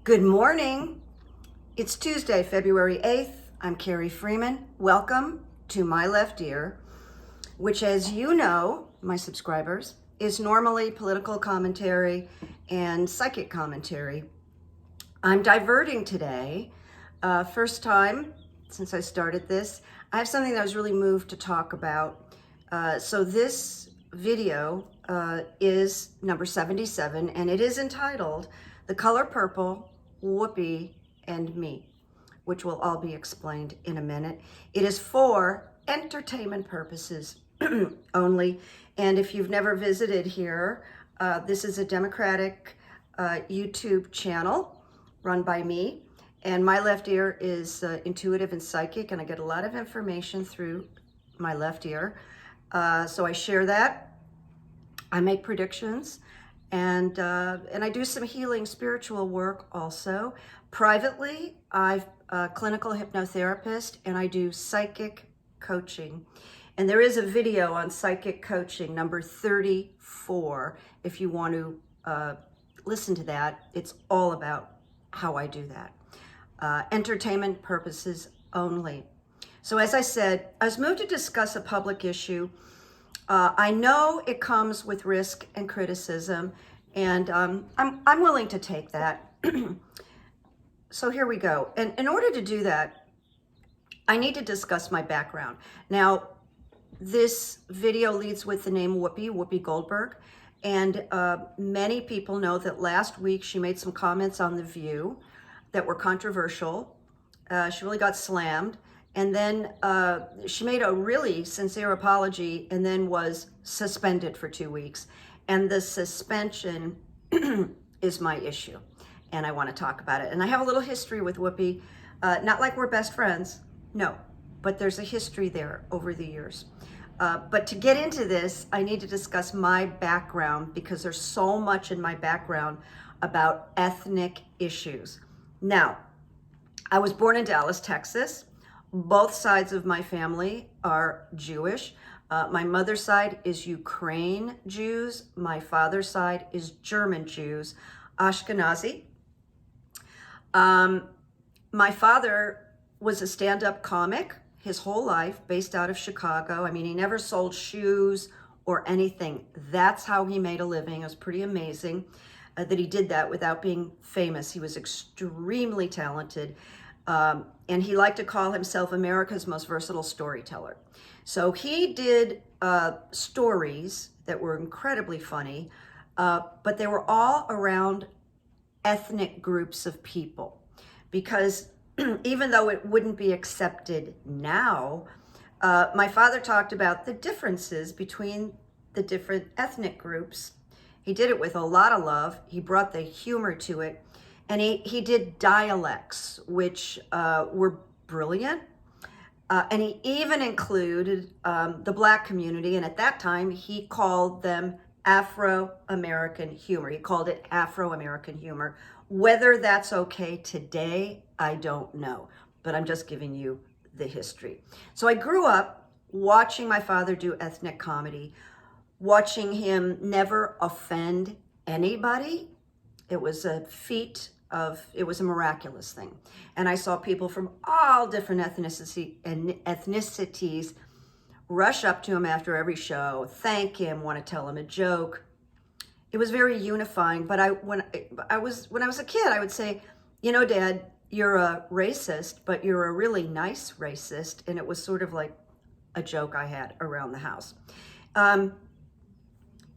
Good morning. It's Tuesday, February 8th. I'm Carrie Freeman. Welcome to My Left Ear, which, as you know, my subscribers, is normally political commentary and psychic commentary. I'm diverting today. First time since I started this. I have something that I was really moved to talk about. So this video is number 77, and it is entitled The Color Purple, Whoopi, and Me, which will all be explained in a minute. It is for entertainment purposes only. And if you've never visited here, this is a Democratic YouTube channel run by me. And my left ear is intuitive and psychic, and I get a lot of information through my left ear. So I share that. I make predictions, and I do some healing spiritual work also. Privately, I'm a clinical hypnotherapist, and I do psychic coaching. And there is a video on psychic coaching, number 34, if you want to listen to that. It's all about how I do that. Entertainment purposes only. So as I said, I was moved to discuss a public issue. I know it comes with risk and criticism, and I'm willing to take that. So here we go. And in order to do that, I need to discuss my background. Now, this video leads with the name Whoopi Goldberg, and many people know that last week she made some comments on The View that were controversial. She really got slammed. And then she made a really sincere apology and then was suspended for 2 weeks. And the suspension is my issue. And I want to talk about it. And I have a little history with Whoopi. Not like we're best friends, no. But there's a history there over the years. But to get into this, I need to discuss my background because there's so much in my background about ethnic issues. Now, I was born in Dallas, Texas. Both sides of my family are Jewish. My mother's side is Ukraine Jews. My father's side is German Jews, Ashkenazi. My father was a stand-up comic his whole life, based out of Chicago. I mean, he never sold shoes or anything. That's how he made a living. It was pretty amazing that he did that without being famous. He was extremely talented. And he liked to call himself America's most versatile storyteller. So he did stories that were incredibly funny, but they were all around ethnic groups of people. Because even though it wouldn't be accepted now, my father talked about the differences between the different ethnic groups. He did it with a lot of love. He brought the humor to it. And he did dialects, which were brilliant. And he even included the Black community. And at that time, he called them Afro-American humor. He called it Afro-American humor. Whether that's okay today, I don't know. But I'm just giving you the history. So I grew up watching my father do ethnic comedy, watching him never offend anybody. It was a feat it was a miraculous thing. And I saw people from all different ethnicities rush up to him after every show, thank him, want to tell him a joke. It was very unifying. But when I was a kid, I would say, you know, Dad, you're a racist, but you're a really nice racist. And it was sort of like a joke I had around the house.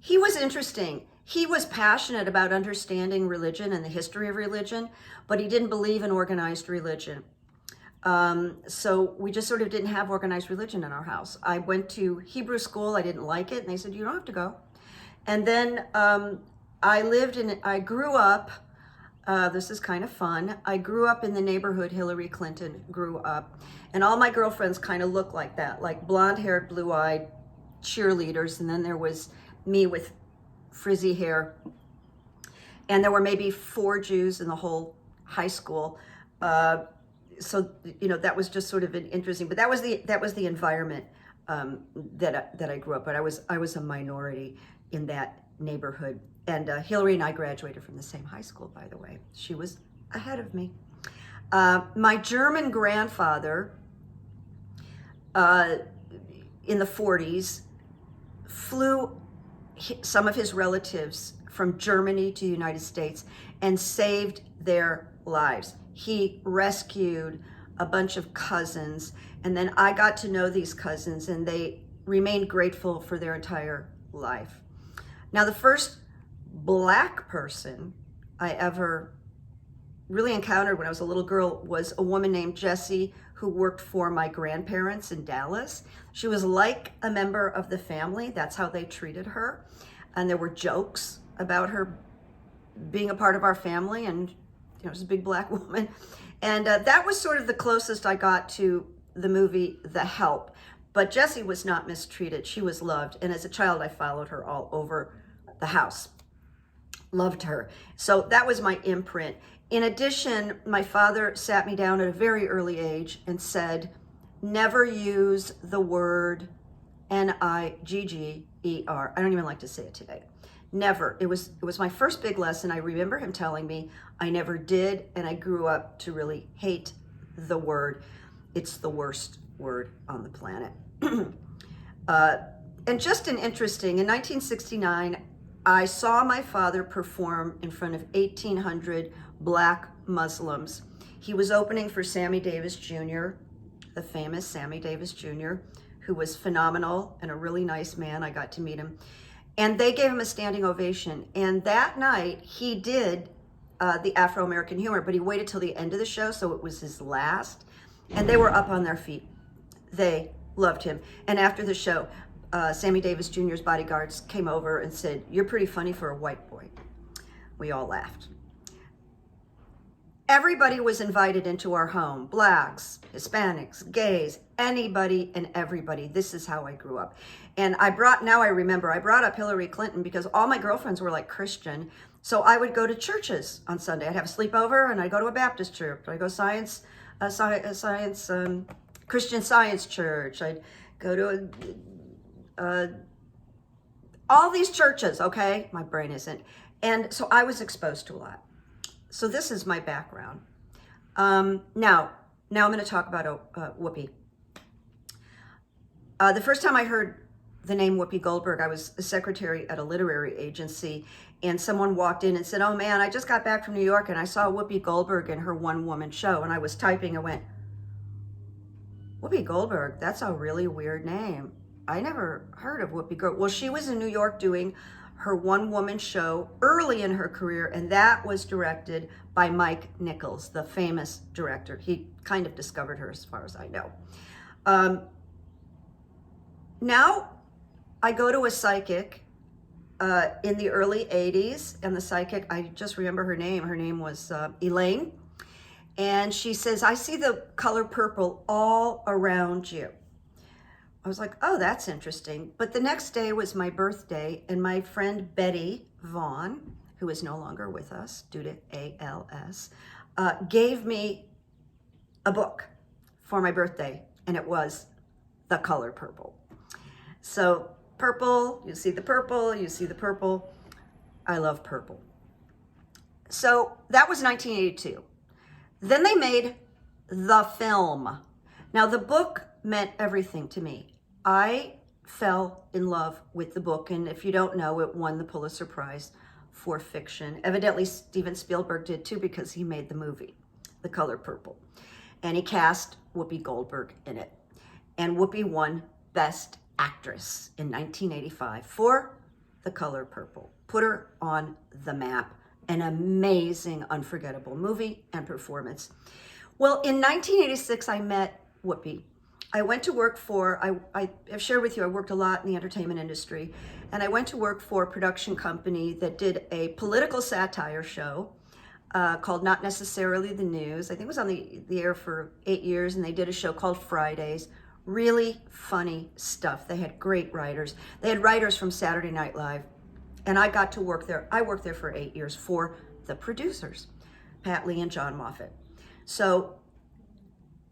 He was interesting. He was passionate about understanding religion and the history of religion, but he didn't believe in organized religion. So we just sort of didn't have organized religion in our house. I went to Hebrew school. I didn't like it. And they said, you don't have to go. And then I grew up, this is kind of fun. I grew up in the neighborhood Hillary Clinton grew up. And all my girlfriends kind of looked like that, like blonde-haired, blue-eyed cheerleaders. And then there was me with frizzy hair, and there were maybe 4 Jews in the whole high school. So you know, that was just sort of an interesting. But that was the environment that I grew up. But I was a minority in that neighborhood. And Hillary and I graduated from the same high school, by the way. She was ahead of me. My German grandfather, in the 40s, flew some of his relatives from Germany to the United States and saved their lives. He rescued a bunch of cousins, and then I got to know these cousins, and they remained grateful for their entire life. Now, the first Black person I ever really encountered when I was a little girl was a woman named Jessie, who worked for my grandparents in Dallas. She was like a member of the family. That's how they treated her. And there were jokes about her being a part of our family, and she was a big Black woman. And that was sort of the closest I got to the movie The Help. But Jessie was not mistreated. She was loved. And as a child, I followed her all over the house. Loved her. So that was my imprint. In addition, my father sat me down at a very early age and said, never use the word N-I-G-G-E-R. I don't even like to say it today. Never. It was my first big lesson. I remember him telling me I never did, and I grew up to really hate the word. It's the worst word on the planet. And just an interesting, in 1969, I saw my father perform in front of 1,800 Black Muslims. He was opening for Sammy Davis Jr., the famous Sammy Davis Jr., who was phenomenal and a really nice man. I got to meet him. And they gave him a standing ovation. And that night, he did the Afro-American humor, but he waited till the end of the show, so it was his last. And they were up on their feet. They loved him. And after the show, Sammy Davis Jr.'s bodyguards came over and said, "You're pretty funny for a white boy." We all laughed. Everybody was invited into our home. Blacks, Hispanics, gays, anybody and everybody. This is how I grew up. And I brought up Hillary Clinton because all my girlfriends were like Christian. So I would go to churches on Sunday. I'd have a sleepover and I'd go to a Baptist church. I'd go Christian Science church. I'd go to all these churches, okay? My brain isn't. And so I was exposed to a lot. So this is my background. Now I'm going to talk about Whoopi. The first time I heard the name Whoopi Goldberg, I was a secretary at a literary agency, and someone walked in and said, "Oh man, I just got back from New York and I saw Whoopi Goldberg in her one-woman show." And I was typing and went, "Whoopi Goldberg, that's a really weird name. I never heard of Whoopi Goldberg." Well, she was in New York doing her one-woman show early in her career, and that was directed by Mike Nichols, the famous director. He kind of discovered her, as far as I know. Now I go to a psychic in the early 80s, and the psychic, I just remember her name. Her name was Elaine, and she says, "I see the color purple all around you." I was like, oh, that's interesting. But the next day was my birthday, and my friend Betty Vaughn, who is no longer with us due to ALS, gave me a book for my birthday, and it was The Color Purple. So purple, you see the purple, you see the purple. I love purple. So that was 1982. Then they made the film. Now the book meant everything to me. I fell in love with the book, and if you don't know, it won the Pulitzer Prize for fiction. Evidently, Steven Spielberg did too, because he made the movie, The Color Purple, and he cast Whoopi Goldberg in it. And Whoopi won Best Actress in 1985 for The Color Purple. Put her on the map. An amazing, unforgettable movie and performance. Well, in 1986, I met Whoopi. I went to work for, I've shared with you, I worked a lot in the entertainment industry, and I went to work for a production company that did a political satire show called Not Necessarily the News. I think it was on the air for 8 years, and they did a show called Fridays. Really funny stuff. They had great writers. They had writers from Saturday Night Live, and I got to work there. I worked there for 8 years for the producers, Pat Lee and John Moffat. So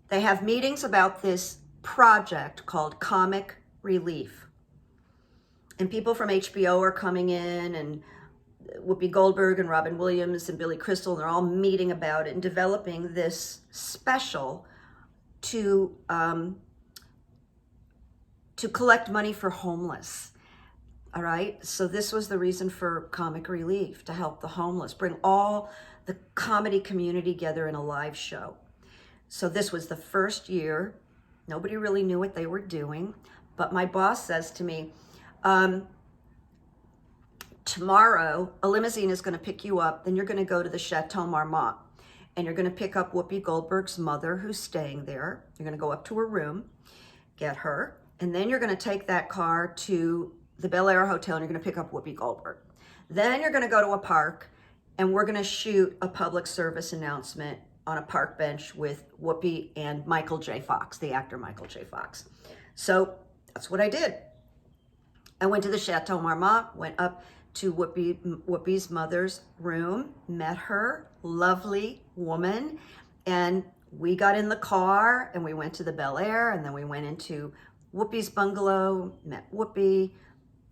they have meetings about this project called Comic Relief. And people from HBO are coming in, and Whoopi Goldberg and Robin Williams and Billy Crystal, and they're all meeting about it and developing this special to collect money for homeless. All right, so this was the reason for Comic Relief, to help the homeless, bring all the comedy community together in a live show. So this was the first year. Nobody really knew what they were doing, but my boss says to me, tomorrow a limousine is going to pick you up, then you're going to go to the Chateau Marmont, and you're going to pick up Whoopi Goldberg's mother, who's staying there. You're going to go up to her room, get her, and then you're going to take that car to the Bel Air Hotel, and you're going to pick up Whoopi Goldberg. Then you're going to go to a park, and we're going to shoot a public service announcement on a park bench with Whoopi and Michael J. Fox, the actor Michael J. Fox. So that's what I did. I went to the Chateau Marmont, went up to Whoopi's mother's room, met her, lovely woman, and we got in the car and we went to the Bel Air, and then we went into Whoopi's bungalow, met Whoopi,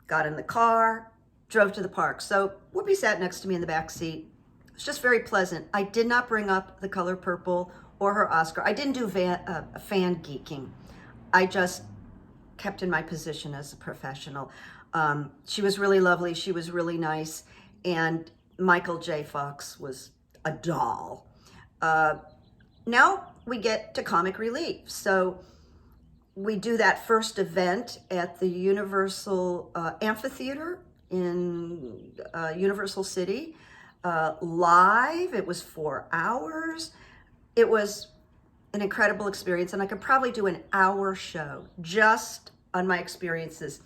got in the car, drove to the park. So Whoopi sat next to me in the back seat. It was just very pleasant. I did not bring up The Color Purple or her Oscar. I didn't do fan geeking. I just kept in my position as a professional. She was really lovely. She was really nice. And Michael J. Fox was a doll. Now we get to Comic Relief. So we do that first event at the Universal Amphitheater in Universal City, live. It was 4 hours. It was an incredible experience, and I could probably do an hour show just on my experiences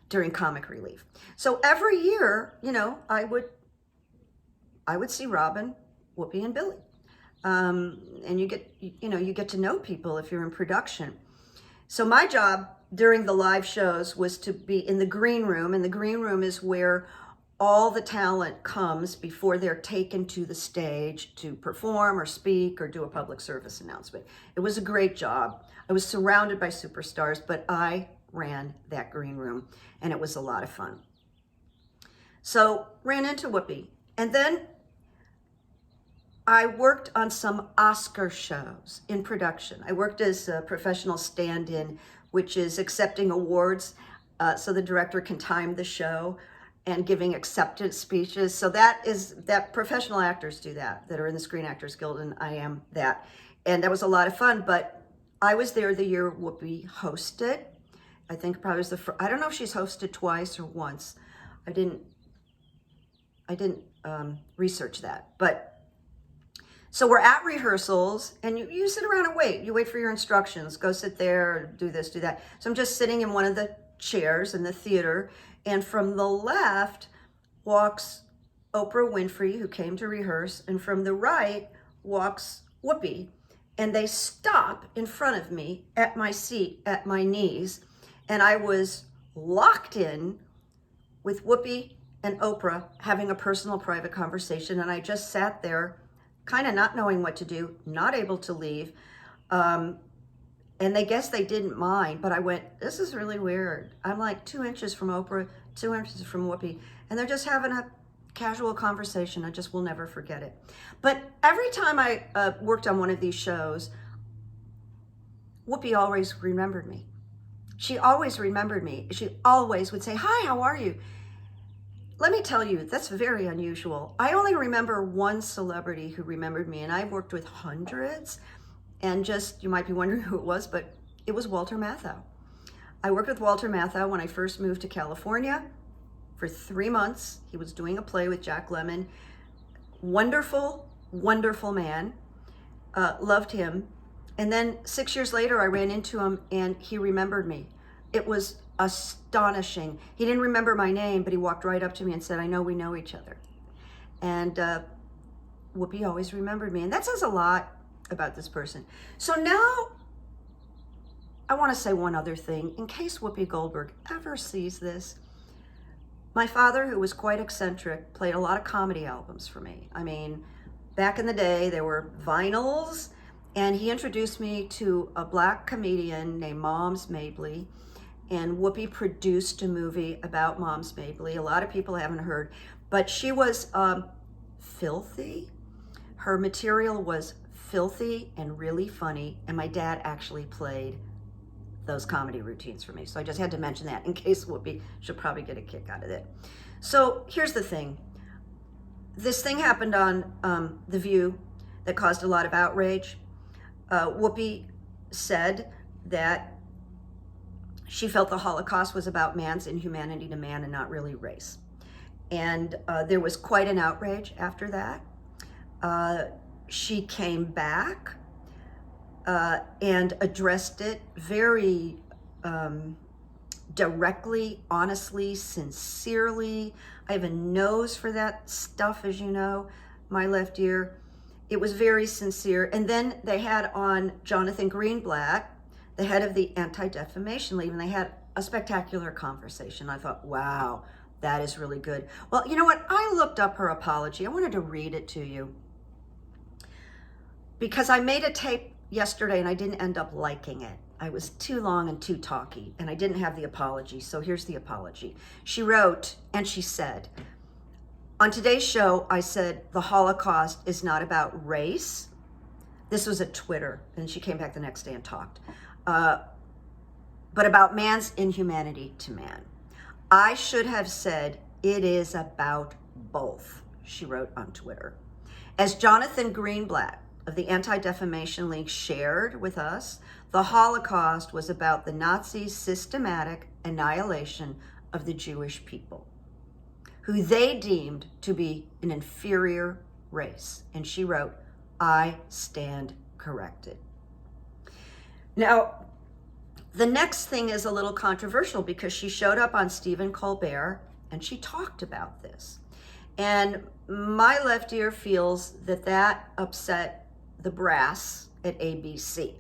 during Comic Relief. So every year, you know, I would see Robin, Whoopi, and Billy, and you get to know people if you're in production. So my job during the live shows was to be in the green room, and the green room is where all the talent comes before they're taken to the stage to perform or speak or do a public service announcement. It was a great job. I was surrounded by superstars, but I ran that green room, and it was a lot of fun. So ran into Whoopi, and then I worked on some Oscar shows in production. I worked as a professional stand-in, which is accepting awards so the director can time the show, and giving acceptance speeches. So that professional actors do that are in the Screen Actors Guild, and I am that. And that was a lot of fun, but I was there the year Whoopi hosted. I think probably was the first. I don't know if she's hosted twice or once. I didn't research that, but so we're at rehearsals, and you sit around and wait. You wait for your instructions. Go sit there, do this, do that. So I'm just sitting in one of the chairs in the theater, and from the left walks Oprah Winfrey, who came to rehearse, and from the right walks Whoopi, and they stop in front of me at my seat, at my knees, and I was locked in with Whoopi and Oprah having a personal, private conversation, and I just sat there kind of not knowing what to do, not able to leave. And they guess they didn't mind, but I went, this is really weird. I'm like 2 inches from Oprah, 2 inches from Whoopi, and they're just having a casual conversation. I just will never forget it. But every time I worked on one of these shows, Whoopi always remembered me. She always remembered me. She always would say, hi, how are you? Let me tell you, that's very unusual. I only remember one celebrity who remembered me, and I've worked with hundreds, and just, you might be wondering who it was, but it was Walter Matthau. I worked with Walter Matthau when I first moved to California for 3 months. He was doing a play with Jack Lemmon. Wonderful, wonderful man. Loved him. And then 6 years later, I ran into him, and he remembered me. It was astonishing. He didn't remember my name, but he walked right up to me and said, I know we know each other. And Whoopi always remembered me. And that says a lot about this person. So now I want to say one other thing in case Whoopi Goldberg ever sees this. My father, who was quite eccentric, played a lot of comedy albums for me. I mean, back in the day, there were vinyls, and he introduced me to a black comedian named Moms Mabley. and Whoopi produced a movie about Moms Mabley. A lot of people haven't heard, but she was filthy. Her material was filthy and really funny, and my dad actually played those comedy routines for me. So I just had to mention that in case Whoopi, she'll probably get a kick out of it. So here's the thing. This thing happened on The View that caused a lot of outrage. Whoopi said that she felt the Holocaust was about man's inhumanity to man and not really race. And there was quite an outrage after that. She came back and addressed it very directly, honestly, sincerely. I have a nose for that stuff, as you know, my left ear. It was very sincere. And then they had on Jonathan Greenblatt, the head of the Anti-Defamation League, and they had a spectacular conversation. I thought, wow, that is really good. Well, you know what? I looked up her apology. I wanted to read it to you because I made a tape yesterday and I didn't end up liking it. I was too long and too talky, and I didn't have the apology. So here's the apology. She wrote, and she said, on today's show, I said the Holocaust is not about race. This was at Twitter, and she came back the next day and talked. But about man's inhumanity to man. I should have said it is about both, she wrote on Twitter. As Jonathan Greenblatt of the Anti-Defamation League shared with us, the Holocaust was about the Nazis' systematic annihilation of the Jewish people, who they deemed to be an inferior race. And she wrote, I stand corrected. Now, the next thing is a little controversial because she showed up on Stephen Colbert and she talked about this. And my left ear feels that that upset the brass at ABC.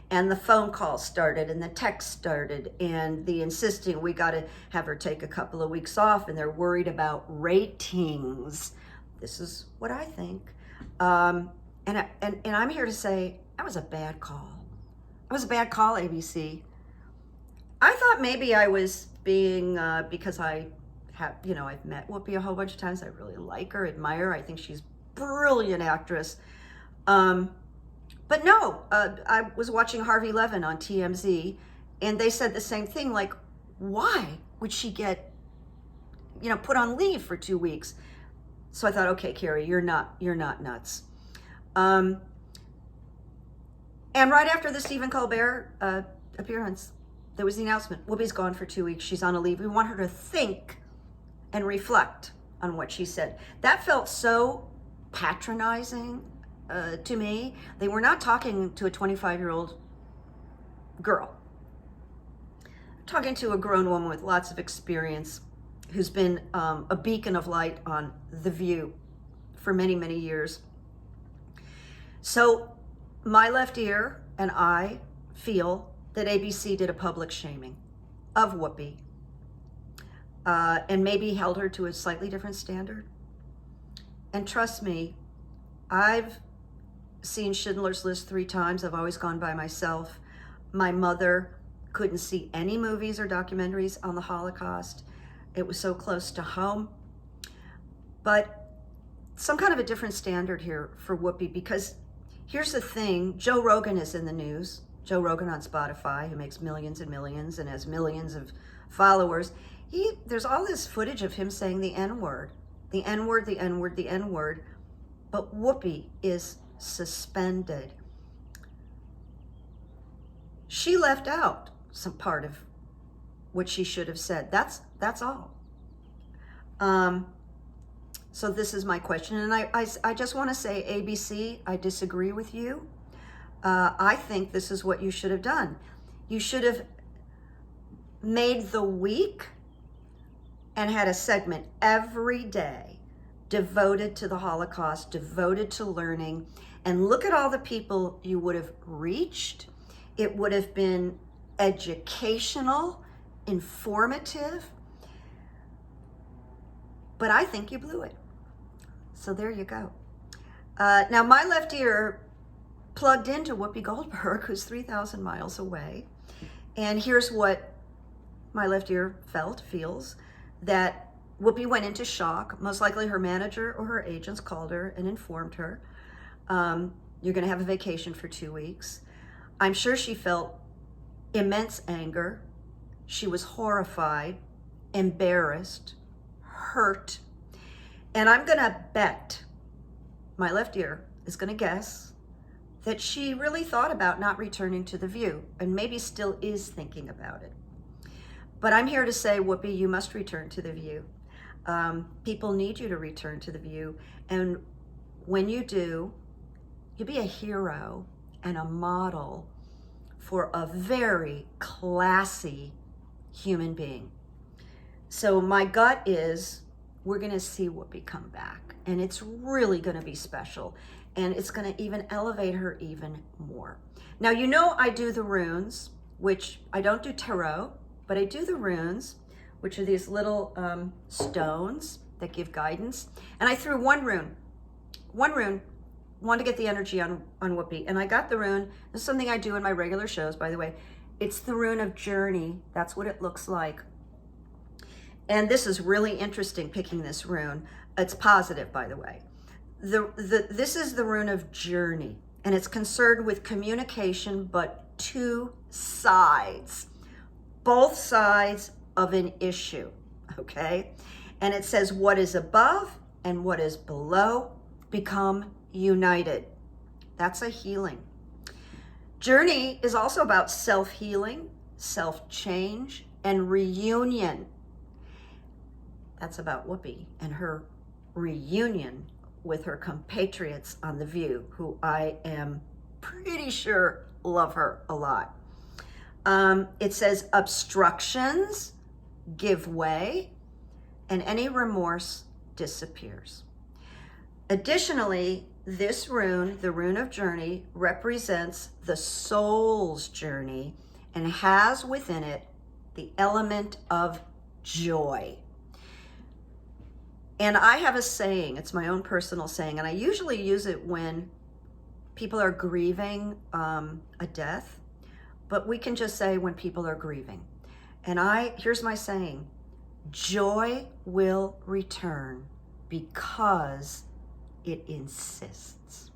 And the phone call started and the text started and the insisting we got to have her take a couple of weeks off, and they're worried about ratings. This is what I think. And I'm here to say that was a bad call. It was a bad call, ABC. I thought maybe I was being, because I have, I've met Whoopi a whole bunch of times. I really like her, admire her. I think she's a brilliant actress. But no, I was watching Harvey Levin on TMZ, and they said the same thing, like, why would she get, put on leave for 2 weeks? So I thought, okay, Carrie, you're not nuts. And right after the Stephen Colbert appearance, there was the announcement, Whoopi's gone for 2 weeks. She's on a leave. We want her to think and reflect on what she said. That felt so patronizing to me. They were not talking to a 25-year-old girl. Talking to a grown woman with lots of experience who's been a beacon of light on The View for many, many years. So my left ear and I feel that ABC did a public shaming of Whoopi and maybe held her to a slightly different standard. And trust me, I've seen Schindler's List 3 times. I've always gone by myself. My mother couldn't see any movies or documentaries on the Holocaust. It was so close to home. But some kind of a different standard here for Whoopi, because here's the thing, Joe Rogan is in the news. Joe Rogan on Spotify, who makes millions and millions and has millions of followers. There's all this footage of him saying the N-word, the N-word, the N-word, the N-word. But Whoopi is suspended. She left out some part of what she should have said. That's all. So this is my question, and I just want to say, ABC, I disagree with you. I think this is what you should have done. You should have made the week and had a segment every day devoted to the Holocaust, devoted to learning, and look at all the people you would have reached. It would have been educational, informative, but I think you blew it. So there you go. Now my left ear plugged into Whoopi Goldberg, who's 3,000 miles away, and here's what my left ear feels that Whoopi went into shock. Most likely her manager or her agents called her and informed her, you're going to have a vacation for 2 weeks. I'm sure she felt immense anger. She was horrified, embarrassed, hurt. And I'm going to bet, my left ear is going to guess, that she really thought about not returning to The View, and maybe still is thinking about it. But I'm here to say, Whoopi, you must return to The View. People need you to return to The View. And when you do, you'll be a hero and a model for a very classy human being. So my gut is we're going to see Whoopi come back, and it's really going to be special, and it's going to even elevate her even more. Now, you know I do the runes, which I don't do tarot, but I do the runes, which are these little stones that give guidance. And I threw one rune, wanted to get the energy on Whoopi, and I got the rune. This is something I do in my regular shows, by the way. It's the rune of journey. That's what it looks like. And this is really interesting, picking this rune. It's positive, by the way. This is the rune of journey, and it's concerned with communication, but two sides, both sides of an issue, okay? And it says what is above and what is below become united. That's a healing. Journey is also about self-healing, self-change, and reunion. That's about Whoopi and her reunion with her compatriots on The View, who I am pretty sure love her a lot. It says obstructions give way and any remorse disappears. Additionally, this rune, the rune of journey, represents the soul's journey and has within it the element of joy. And I have a saying, it's my own personal saying, and I usually use it when people are grieving a death, but we can just say when people are grieving. And here's my saying, joy will return because it insists.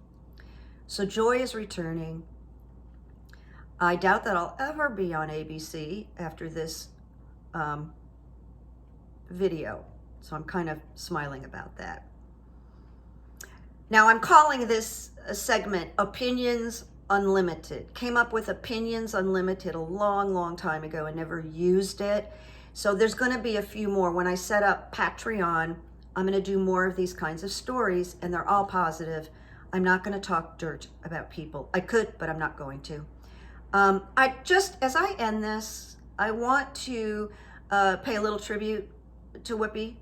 So joy is returning. I doubt that I'll ever be on ABC after this video. So I'm kind of smiling about that. Now I'm calling this segment Opinions Unlimited. Came up with Opinions Unlimited a long, long time ago and never used it. So there's going to be a few more. When I set up Patreon, I'm going to do more of these kinds of stories, and they're all positive. I'm not going to talk dirt about people. I could, but I'm not going to. As I end this, I want to pay a little tribute to Whoopi.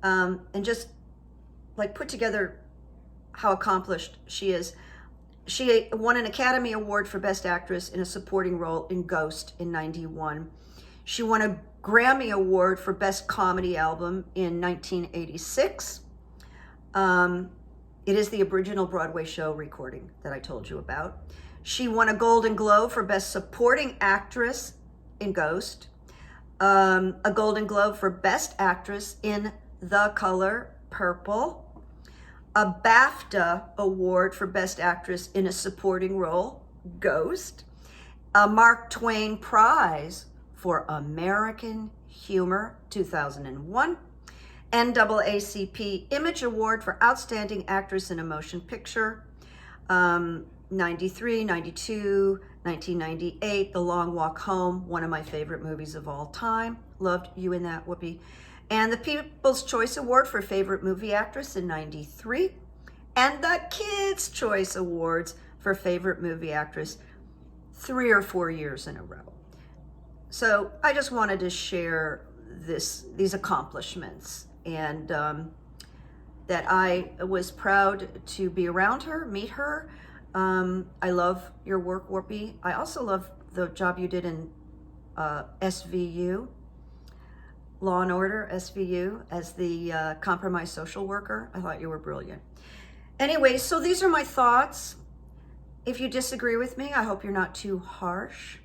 And just like put together how accomplished she is. She won an Academy Award for Best Actress in a Supporting Role in Ghost in '91. She won a Grammy Award for Best Comedy Album in 1986. It is the original Broadway show recording that I told you about. She won a Golden Globe for Best Supporting Actress in Ghost, a Golden Globe for Best Actress in The Color Purple, a BAFTA Award for Best Actress in a Supporting Role, Ghost, a Mark Twain Prize for American Humor, 2001, NAACP Image Award for Outstanding Actress in a Motion Picture, 93, 92, 1998, The Long Walk Home, one of my favorite movies of all time. Loved you in that, Whoopi. And the People's Choice Award for Favorite Movie Actress in '93, and the Kids' Choice Awards for Favorite Movie Actress 3 or 4 years in a row. So I just wanted to share these accomplishments, and that I was proud to be around her, meet her. I love your work, Whoopi. I also love the job you did in SVU. Law and Order, SVU, as the compromised social worker. I thought you were brilliant. Anyway, so these are my thoughts. If you disagree with me, I hope you're not too harsh.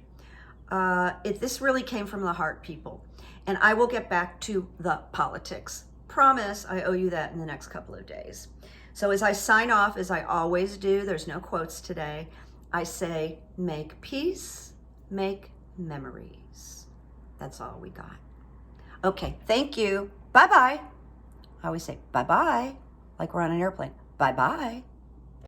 This really came from the heart, people. and I will get back to the politics. Promise, I owe you that in the next couple of days. So as I sign off, as I always do, there's no quotes today, I say, make peace, make memories. That's all we got. Okay, thank you. Bye-bye. I always say bye-bye, like we're on an airplane. Bye-bye.